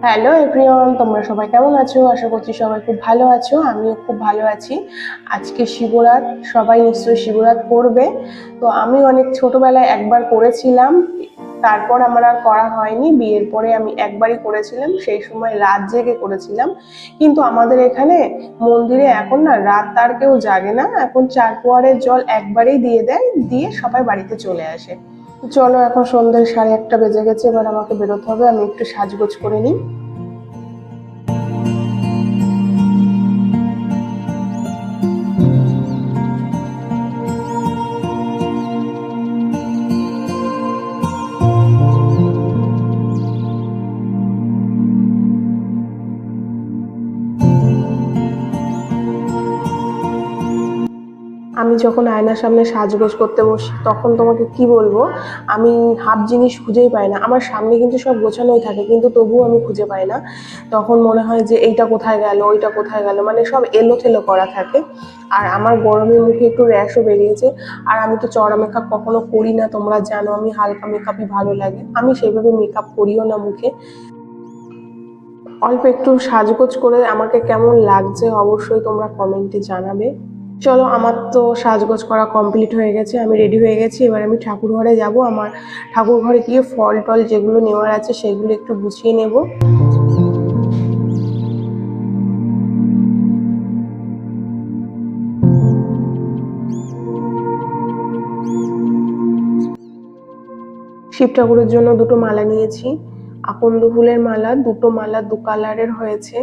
Hello everyone, তোমরা সবাই কেমন আছো? আশা করছি সবাই খুব ভালো আছো। আমিও খুব ভালো আছি। আজকে শিবরাত, সবাই নিশ্চয়ই শিবরাত করবে। তো আমি অনেক ছোটবেলায় একবার করেছিলাম, তারপর আমার আর করা হয়নি। বিয়ের পরে আমি একবারই করেছিলাম, সেই সময় রাত জেগে করেছিলাম। কিন্তু আমাদের এখানে মন্দিরে এখন না রাত আর কেউ জাগে না, এখন চার পোয়ারের জল একবারেই দিয়ে দেয়, দিয়ে সবাই বাড়িতে চলে আসে। চলো, এখন সন্ধ্যে 1:30 বেজে গেছে, এবার আমাকে বেরোতে হবে। আমি একটু সাজগোজ করে নিই। আমি যখন আয়নার সামনে সাজগোজ করতে বসি তখন তোমাকে কি বলবো, আমি হাফ জিনিস খুঁজেই পাই না। আমার সামনে কিন্তু সব গোছানোই থাকে, কিন্তু তবুও আমি খুঁজে পাই না। তখন মনে হয় যে এইটা কোথায় গেল, ওইটা কোথায় গেল, মানে সব এলোথেলো করা থাকে। আর আমার গরমে মুখে একটু র্যাশও বেরিয়েছে। আর আমি তো চড়া মেকআপ কখনো করি না, তোমরা জানো আমি হালকা মেকআপই ভালো লাগে। আমি সেইভাবে মেকআপ করিও না মুখে। অল্প একটু সাজগোজ করে আমাকে কেমন লাগছে অবশ্যই তোমরা কমেন্টে জানাবে। চলো, আমার তো সাজগোজ করা কমপ্লিট হয়ে গেছে, আমি রেডি হয়ে গেছি। এবার আমি ঠাকুর ঘরে যাব। আমার ঠাকুর ঘরে গিয়ে ফল টল যেগুলো নেওয়ার আছে সেগুলো একটু গুছিয়ে নেব। শিব ঠাকুরের জন্য দুটো মালা নিয়েছি, আকন্দ ফুলের মালা। দুটো মালা দু কালারের হয়েছে।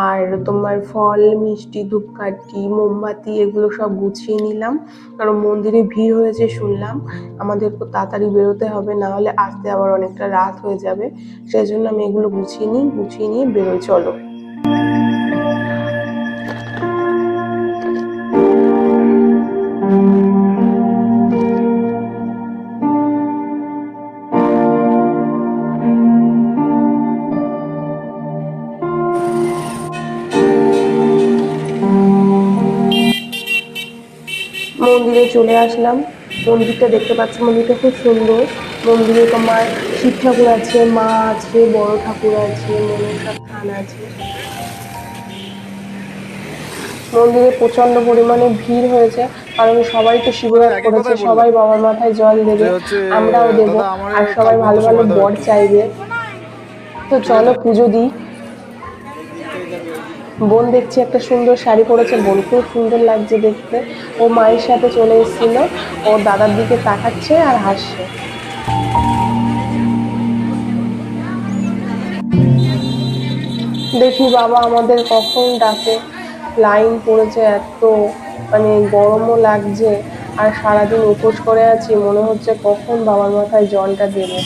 আর তোমার ফল, মিষ্টি, ধূপকাঠি, মোমবাতি এগুলো সব গুছিয়ে নিলাম, কারণ মন্দিরে ভিড় হয়েছে শুনলাম। আমাদের তো তাড়াতাড়ি বেরোতে হবে, না হলে আসতে আবার অনেকটা রাত হয়ে যাবে। সেই জন্য আমি এগুলো গুছিয়ে নিয়ে বেরোই। চলো। মন্দিরে চলে আসলাম। মন্দিরটা দেখতে পাচ্ছ, মন্দিরটা খুব সুন্দর। মন্দিরে তোমার শিব ঠাকুর আছে, মা আছে, বড় ঠাকুর আছে, মনসা থান আছে। মন্দিরে প্রচন্ড পরিমাণে ভিড় হয়েছে, কারণ সবাই তো শিবরাত করেছে, সবাই বাবার মাথায় জল দেবে, আমরাও দেব। আর সবাই ভালো ভালো বর চাইবে। তো চলো পুজো দিই। বোন দেখছি একটা সুন্দর শাড়ি পরেছে, বোনকেও সুন্দর লাগছে দেখতে। ও মায়ের সাথে চলে এসেছিল, ও দাদার দিকে তাকাচ্ছে আর হাসছে। দেখি বাবা আমাদের কখন ডাকে। লাইন পড়েছে এত, মানে গরমও লাগছে। আর সারাদিন উপোস করে আছি, মনে হচ্ছে কখন বাবার মাথায় জলটা দেবে।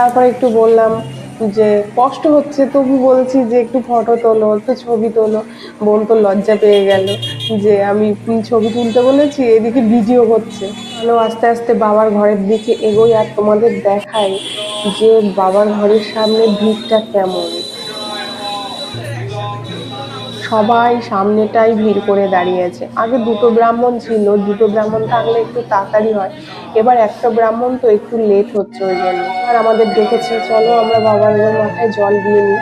তারপরে একটু বললাম যে কষ্ট হচ্ছে, তবু বলছি যে একটু ফটো তোলো, একটু ছবি তোলো। বোন তো লজ্জা পেয়ে গেল যে আমি ছবি তুলতে বলেছি, এদিকে ভিডিও করছে। চলো আস্তে আস্তে বাবার ঘরের দিকে এগোই আর তোমাদের দেখাই যে বাবার ঘরের সামনে ভিড়টা কেমন। সবাই সামনেটাই ভিড় করে দাঁড়িয়ে আছে। আগে দুটো ব্রাহ্মণ ছিল, দুটো ব্রাহ্মণ থাকলে একটু তাড়াতাড়ি হয়। এবার একটা ব্রাহ্মণ তো একটু লেট হচ্ছে ওই জন্য। আর আমাদের ডেকেছে, চলো আমরা বাবার মাথায় জল দিয়ে নিই।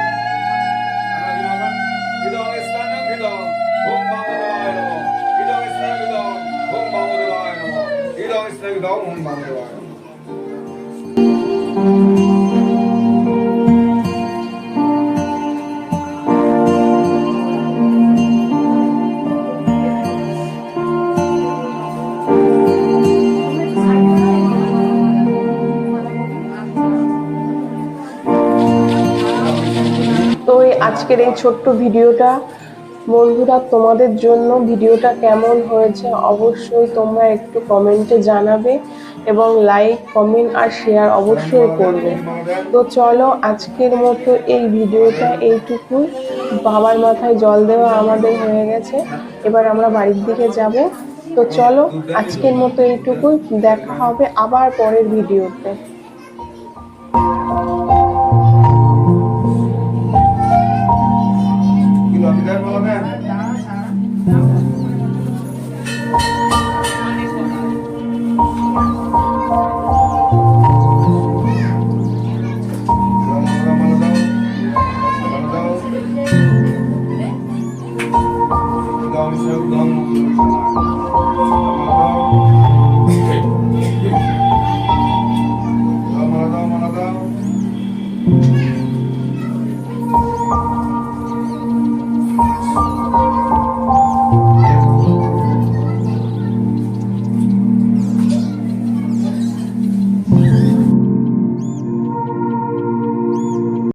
তো আজকের এই ছোট্ট ভিডিওটা বন্ধুরা তোমাদের জন্য। ভিডিওটা কেমন হয়েছে অবশ্যই তোমরা একটু কমেন্টে জানাবে, এবং লাইক, কমেন্ট আর শেয়ার অবশ্যই করবে। তো চলো আজকের মতো এই ভিডিওটা এইটুকুই। বাবার মাথায় জল দেওয়া আমাদের হয়ে গেছে, এবার আমরা বাড়ির দিকে যাব। তো চলো আজকের মতো এইটুকুই, দেখা হবে আবার পরের ভিডিওতে। Kilo, kita mau makan?